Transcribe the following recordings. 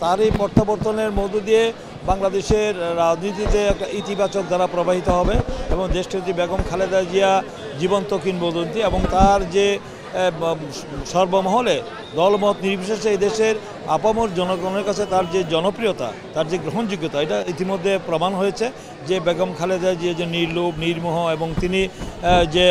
তার এই প্রত্যাবর্তনের মধ্য দিয়ে বাংলাদেশের রাজনীতিতে একটা ইতিবাচক ধারা প্রবাহিত হবে এবং দেশনেত্রী বেগম খালেদা জিয়া জীবন্ত কিংবদন্তি এবং তার যে সর্বমহলে দলমত নির্বিশেষে এই দেশের আপামর জনগণের কাছে তার যে জনপ্রিয়তা, তার যে গ্রহণযোগ্যতা, এটা ইতিমধ্যে প্রমাণ হয়েছে যে বেগম খালেদা জিয়া যে নির্লোভ নির্মোহ এবং তিনি যে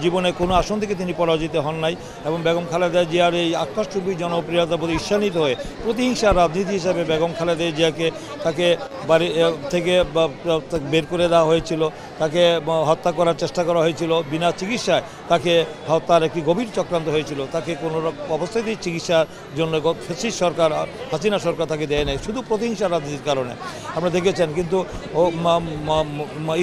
জীবনে কোনো আসন থেকে তিনি পরাজিত হন নাই এবং বেগম খালেদা জিয়ার এই আকাশচুম্বী জনপ্রিয়তার প্রতি ঈর্ষান্বিত হয়ে প্রতিহিংসার রাজনীতি হিসাবে বেগম খালেদা জিয়াকে তাকে বাড়ি থেকে বের করে দেওয়া হয়েছিল, তাকে হত্যা করার চেষ্টা করা হয়েছিল, বিনা চিকিৎসায় তাকে হত্যার একটি গভীর চক্রান্ত হয়েছিল, তাকে কোনো অবস্থাতেই চিকিৎসার জন্য ফ্যাসিস্ট সরকার হাসিনা সরকার তাকে দেয় নাই শুধু প্রতিহিংসা রাজনীতির কারণে। আমরা দেখেছেন কিন্তু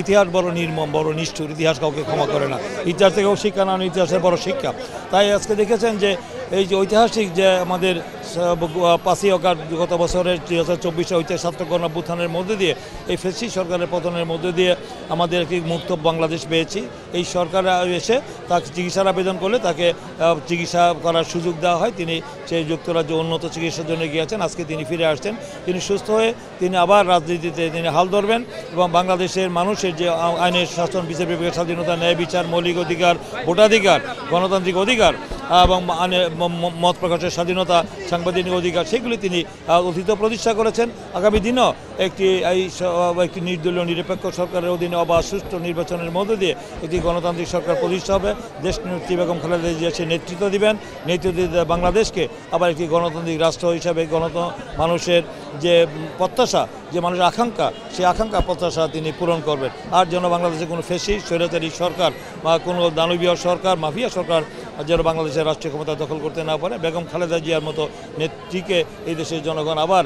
ইতিহাস বড় নির্মম, বড় নিষ্ঠুর, ইতিহাস কাউকে ক্ষমা করে না। ইতিহাস থেকেও শিক্ষা না, ইতিহাসের বড় শিক্ষা। তাই আজকে দেখেছেন যে এই যে ঐতিহাসিক যে আমাদের 5ই অগাস্ট গত বছরের 2024 ঐতিহাসিক ছাত্র গণঅভ্যুত্থানের মধ্যে দিয়ে এই ফ্যাসিস্ট সরকারের পতনের মধ্যে দিয়ে আমাদের একটি মুক্ত বাংলাদেশ পেয়েছি। এই সরকার এসে তাকে চিকিৎসার আবেদন করলে তাকে চিকিৎসা করার সুযোগ দেওয়া হয়। তিনি সেই যুক্তরাজ্যে উন্নত চিকিৎসার জন্য গিয়েছেন, আজকে তিনি ফিরে আসছেন। তিনি সুস্থ হয়ে তিনি আবার রাজনীতিতে তিনি হাল ধরবেন এবং বাংলাদেশের মানুষের যে আইনের শাসন, বিচার বিভাগের স্বাধীনতা, ন্যায় বিচার, মৌলিক অধিকার, ভোটাধিকার, গণতান্ত্রিক অধিকার এবং মত প্রকাশের স্বাধীনতা, সাংবাদিক অধিকার, সেগুলি তিনি অতীত প্রতিষ্ঠা করেছেন। আগামী দিনও একটি নির্দলীয় নিরপেক্ষ সরকারের অধীনে অবাধ সুষ্ঠু নির্বাচনের মধ্য দিয়ে একটি গণতান্ত্রিক সরকার প্রতিষ্ঠা হবে। দেশনেত্রী বেগম খালেদা জিয়া সে নেতৃত্ব দিবেন, নেতৃত্ব দিয়ে বাংলাদেশকে আবার একটি গণতান্ত্রিক রাষ্ট্র হিসাবে মানুষের যে প্রত্যাশা, যে মানুষের আকাঙ্ক্ষা, সেই আকাঙ্ক্ষা প্রত্যাশা তিনি পূরণ করবেন। আর যেন বাংলাদেশে কোনো ফ্যাসিস্ট স্বৈরাচারী সরকার বা কোনো দানবীয় সরকার, মাফিয়া সরকার যেন বাংলাদেশের রাষ্ট্রীয় ক্ষমতা দখল করতে না পারে। বেগম খালেদা জিয়ার মতো নেত্রীকে এই দেশের জনগণ আবার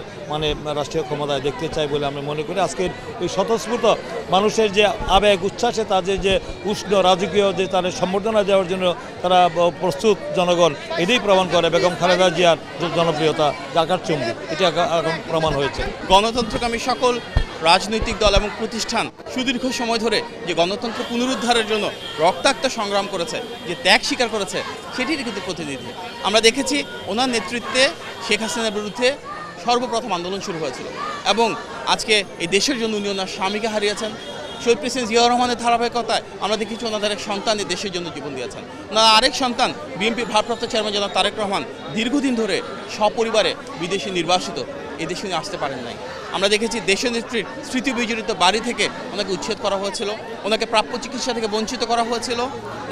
রাষ্ট্রীয় ক্ষমতায় দেখতে চায় বলে আমরা মনে করি। আজকের এই স্বতঃস্ফূর্ত মানুষের যে আবেগ উচ্ছ্বাসে তাদের যে উষ্ণ রাজকীয় যে তাদের সম্বর্ধনা দেওয়ার জন্য তারা প্রস্তুত জনগণ, এটাই প্রমাণ করে বেগম খালেদা জিয়ার জনপ্রিয়তা আকাশচুম্বী, এটা এখন প্রমাণ হয়েছে। গণতন্ত্রকামী সকল রাজনৈতিক দল এবং প্রতিষ্ঠান সুদীর্ঘ সময় ধরে যে গণতন্ত্র পুনরুদ্ধারের জন্য রক্তাক্ত সংগ্রাম করেছে, যে ত্যাগ স্বীকার করেছে, সেটির কিন্তু প্রতিনিধি। আমরা দেখেছি ওনার নেতৃত্বে শেখ হাসিনার বিরুদ্ধে সর্বপ্রথম আন্দোলন শুরু হয়েছিল এবং আজকে এই দেশের জন্য উনি ওনার স্বামীকে হারিয়েছেন। শহীদ প্রেসিডেন্ট জিয়াউর রহমানের ধারাবাহিকতায় আমরা দেখেছি ওনাদের এক সন্তান এই দেশের জন্য জীবন দিয়েছেন। ওনার আরেক সন্তান বিএনপির ভারপ্রাপ্ত চেয়ারম্যান জনাব তারেক রহমান দীর্ঘদিন ধরে সপরিবারে বিদেশে নির্বাসিত, এই দেশে উনি আসতে পারেন নাই। আমরা দেখেছি দেশনেত্রীর স্মৃতি বিজড়িত বাড়ি থেকে ওনাকে উচ্ছেদ করা হয়েছিল, ওনাকে প্রাপ্য চিকিৎসা থেকে বঞ্চিত করা হয়েছিল,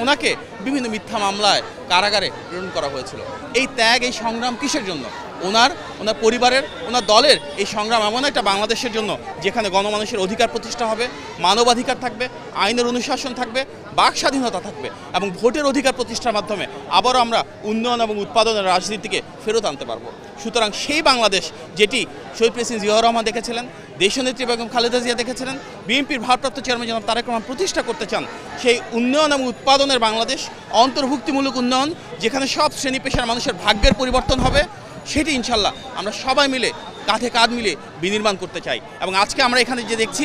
ওনাকে বিভিন্ন মিথ্যা মামলায় কারাগারে প্রেরণ করা হয়েছিল। এই ত্যাগ, এই সংগ্রাম কিসের জন্য? ওনার পরিবারের, ওনার দলের এই সংগ্রাম এমন একটা বাংলাদেশের জন্য যেখানে গণমানুষের অধিকার প্রতিষ্ঠা হবে, মানবাধিকার থাকবে, আইনের অনুশাসন থাকবে, বাক স্বাধীনতা থাকবে এবং ভোটের অধিকার প্রতিষ্ঠার মাধ্যমে আবারও আমরা উন্নয়ন এবং উৎপাদনের রাজনীতিকে ফেরত আনতে পারবো। সুতরাং সেই বাংলাদেশ যেটি শহীদ প্রেসিডেন্ট জিয়াউর রহমান দেখেছিলেন, দেশনেত্রী বেগম খালেদা জিয়া দেখেছিলেন, বিএনপির ভারপ্রাপ্ত চেয়ারম্যান জনাব তারেক রহমান প্রতিষ্ঠা করতে চান, সেই উন্নয়ন এবং উৎপাদনের বাংলাদেশ, অন্তর্ভুক্তিমূলক উন্নয়ন, যেখানে সব শ্রেণী পেশার মানুষের ভাগ্যের পরিবর্তন হবে, সেটি ইনশাল্লাহ আমরা সবাই মিলে কাঁধে কাঁধ মিলে বিনির্মাণ করতে চাই। এবং আজকে আমরা এখানে যে দেখছি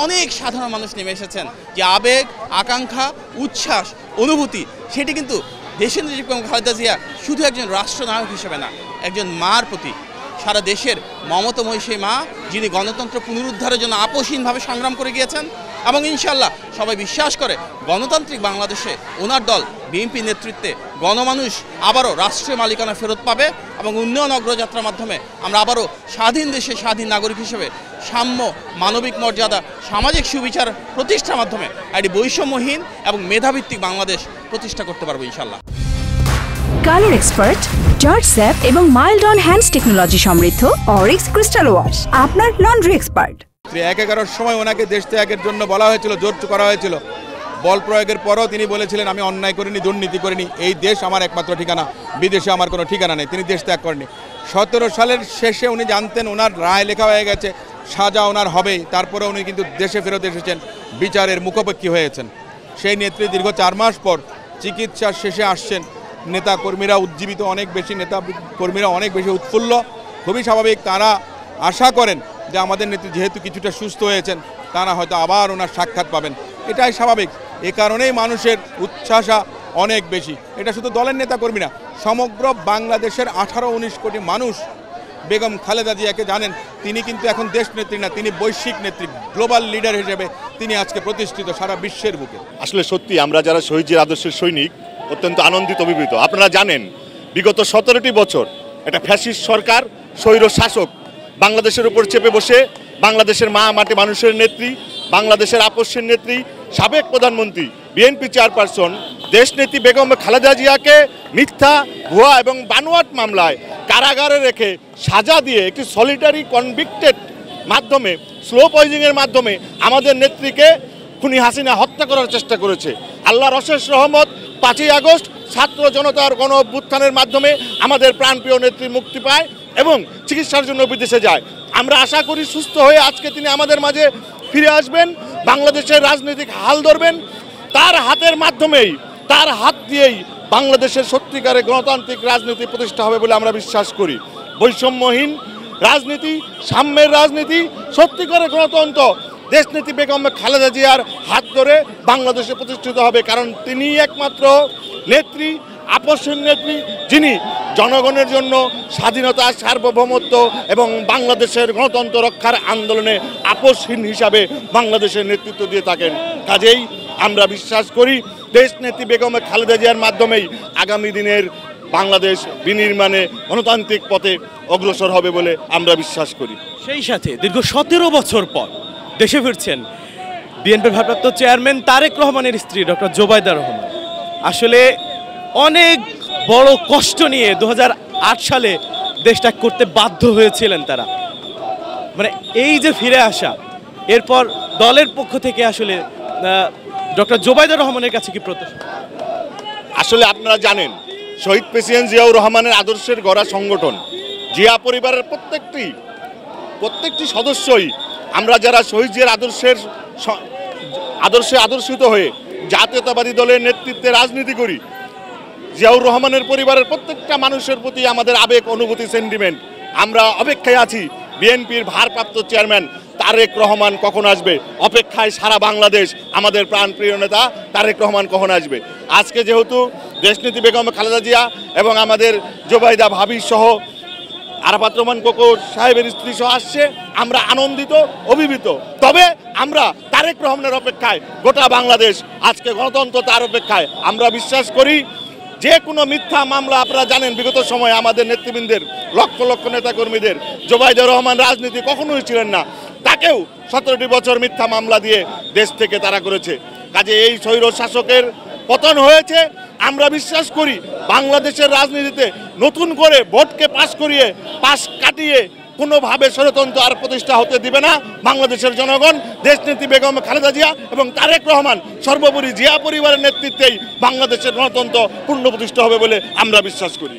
অনেক সাধারণ মানুষ নেমে এসেছেন, যে আবেগ, আকাঙ্ক্ষা, উচ্ছ্বাস, অনুভূতি, সেটি কিন্তু দেশনেত্রী বেগম খালেদা জিয়া শুধু একজন রাষ্ট্রনায়ক হিসেবে না, একজন মার প্রতি, সারা দেশের মমতাময়ী সেই মা, যিনি গণতন্ত্র পুনরুদ্ধারের জন্য আপোষহীনভাবে সংগ্রাম করে গিয়েছেন। এবং ইনশাল্লাহ সবাই বিশ্বাস করে গণতান্ত্রিক বাংলাদেশে ওনার দল বিএনপি নেতৃত্বে গণমানুষ আবারও রাষ্ট্রীয় মালিকানা ফেরত পাবে এবং উন্নয়ন অগ্রযাত্রার মাধ্যমে আমরা আবারও স্বাধীন দেশে স্বাধীন নাগরিক হিসেবে সাম্য, মানবিক মর্যাদা, সামাজিক সুবিচার প্রতিষ্ঠার মাধ্যমে একটি বৈষম্যহীন এবং মেধাভিত্তিক বাংলাদেশ প্রতিষ্ঠা করতে পারবো ইনশাল্লাহ। কালার এক্সপার্ট, জর্জ স্যাপ এবং মাইল্ড অন হ্যান্ডস টেকনোলজি সমৃদ্ধ অরিক্স ক্রিস্টাল ওয়াশ আপনার লন্ড্রি এক্সপার্ট। 11-11 সময় ওনাকে দেশ ত্যাগের জন্য বলা হয়েছিল, জোর করা হয়েছিল। বল প্রয়োগের পরও তিনি বলেছিলেন আমি অন্যায় করিনি, দুর্নীতি করিনি, এই দেশ আমার একমাত্র ঠিকানা, বিদেশে আমার কোনো ঠিকানা নেই। তিনি দেশ ত্যাগ করেনি। 17 সালের শেষে উনি জানতেন ওনার রায় লেখা হয়ে গেছে, সাজা ওনার হবেই, তারপরে উনি কিন্তু দেশে ফেরত এসেছেন, বিচারের মুখোপেক্ষী হয়েছেন। সেই নেত্রী দীর্ঘ 4 মাস পর চিকিৎসার শেষে আসছেন। নেতা কর্মীরা উজ্জীবিত অনেক বেশি, নেতা কর্মীরা অনেক বেশি উৎফুল্ল। খুবই স্বাভাবিক, তারা আশা করেন যে আমাদের নেত্রী যেহেতু কিছুটা সুস্থ হয়েছেন, তারা হয়তো আবার ওনার সাক্ষাৎ পাবেন। এটাই স্বাভাবিক। এ কারণেই মানুষের উচ্ছ্বাসা অনেক বেশি। এটা শুধু দলের নেতা কর্মী না, সমগ্র বাংলাদেশের 18-19 কোটি মানুষ বেগম খালেদা জিয়াকে জানেন, তিনি কিন্তু এখন দেশ নেত্রী না, তিনি বৈশ্বিক নেত্রী, গ্লোবাল লিডার হিসেবে তিনি আজকে প্রতিষ্ঠিত সারা বিশ্বের বুকে। আসলে সত্যি আমরা যারা শহীদের আদর্শের সৈনিক অত্যন্ত আনন্দিত অভিভূত। আপনারা জানেন বিগত 17টি বছর একটা ফ্যাসিস্ট সরকার, স্বৈর শাসক বাংলাদেশের উপর চেপে বসে বাংলাদেশের মা মাটি মানুষের নেত্রী, বাংলাদেশের আপসের নেত্রী, সাবেক প্রধানমন্ত্রী, বিএনপি চেয়ারপারসন দেশনেত্রী বেগম খালেদা জিয়াকে মিথ্যা, ভুয়া এবং বানোয়াট মামলায় কারাগারে রেখে সাজা দিয়ে একটি সলিটারি কনভিক্টেড মাধ্যমে, স্লো পয়জনিংয়ের মাধ্যমে আমাদের নেত্রীকে খুনি হাসিনা হত্যা করার চেষ্টা করেছে। আল্লাহর অশেষ রহমত, 5ই আগস্ট ছাত্র জনতার গণ অভ্যুত্থানের মাধ্যমে আমাদের প্রাণপ্রিয় নেত্রী মুক্তি পায় এবং চিকিৎসার জন্য বিদেশে যায়। আমরা আশা করি সুস্থ হয়ে আজকে তিনি আমাদের মাঝে ফিরে আসবেন, বাংলাদেশের রাজনৈতিক হাল ধরবেন। তার হাতের মাধ্যমেই, তার হাত দিয়েই বাংলাদেশের সত্যিকারের গণতান্ত্রিক রাজনীতি প্রতিষ্ঠা হবে বলে আমরা বিশ্বাস করি। বৈষম্যহীন রাজনীতি, সাম্যের রাজনীতি, সত্যিকারের গণতন্ত্র দেশনেত্রী বেগম খালেদা জিয়ার হাত ধরে বাংলাদেশে প্রতিষ্ঠিত হবে, কারণ তিনি একমাত্র নেত্রী, আপসহীন নেত্রী, যিনি জনগণের জন্য স্বাধীনতা, সার্বভৌমত্ব এবং বাংলাদেশের গণতন্ত্র রক্ষার আন্দোলনে আপসহীন হিসাবে বাংলাদেশের নেতৃত্ব দিয়ে থাকেন। কাজেই আমরা বিশ্বাস করি দেশনেত্রী বেগম খালেদা জিয়ার মাধ্যমেই আগামী দিনের বাংলাদেশ বিনির্মাণে গণতান্ত্রিক পথে অগ্রসর হবে বলে আমরা বিশ্বাস করি। সেই সাথে দীর্ঘ 17 বছর পর দেশে ফিরছেন বিএনপির ভারপ্রাপ্ত চেয়ারম্যান তারেক রহমানের স্ত্রী ডক্টর জোবাইদা রহমান। আসলে অনেক বড় কষ্ট নিয়ে 2008 সালে দেশ ত্যাগ করতে বাধ্য হয়েছিলেন তারা। মানে এই যে ফিরে আসা, এরপর দলের পক্ষ থেকে আসলে ডক্টর জোবাইদা রহমানের কাছে কি প্রত্যাশা? আসলে আপনারা জানেন শহীদ প্রেসিডেন্ট জিয়াউর রহমানের আদর্শের গড়া সংগঠন জিয়া পরিবারের প্রত্যেকটি সদস্যই, আমরা যারা শহীদ জিয়ার আদর্শে আদর্শিত হয়ে জাতীয়তাবাদী দলের নেতৃত্বে রাজনীতি করি, জিয়াউর রহমানের পরিবারের প্রত্যেকটা মানুষের প্রতি আমাদের আবেগ, অনুভূতি, সেন্টিমেন্ট। আমরা অপেক্ষায় আছি বিএনপির ভারপ্রাপ্ত চেয়ারম্যান তারেক রহমান কখন আসবে, অপেক্ষায় সারা বাংলাদেশ। আমাদের প্রাণপ্রিয় নেতা তারেক রহমান কখন আসবে। আজকে যেহেতু দেশনেত্রী বেগম খালেদা জিয়া এবং আমাদের জোবাইদা ভাবি সহ আরাফাত রহমান কোকো সাহেবের স্ত্রী সহ আসছে, আমরা আনন্দিত, অভিভূত। তবে আমরা তারেক রহমানের অপেক্ষায়, গোটা বাংলাদেশ আজকে গণতন্ত্র তার অপেক্ষায়। আমরা বিশ্বাস করি যে কোনো মিথ্যা মামলা, আপনারা জানেন বিগত সময়ে আমাদের নেতৃবৃন্দের, লক্ষ লক্ষ নেতাকর্মীদের, জোবাইদা রহমান রাজনীতি কখনোই ছিলেন না, তাকেও 17টি বছর মিথ্যা মামলা দিয়ে দেশ থেকে তারা করেছে। কাজে এই স্বৈর শাসকের পতন হয়েছে। আমরা বিশ্বাস করি বাংলাদেশের রাজনীতিতে নতুন করে ভোটকে পাশ কাটিয়ে কোনোভাবে ষড়যন্ত্র আর প্রতিষ্ঠা হতে দিবে না বাংলাদেশের জনগণ। দেশনেত্রী বেগম খালেদা জিয়া এবং তারেক রহমান, সর্বোপরি জিয়া পরিবারের নেতৃত্বেই বাংলাদেশের গণতন্ত্র পূর্ণ প্রতিষ্ঠা হবে বলে আমরা বিশ্বাস করি।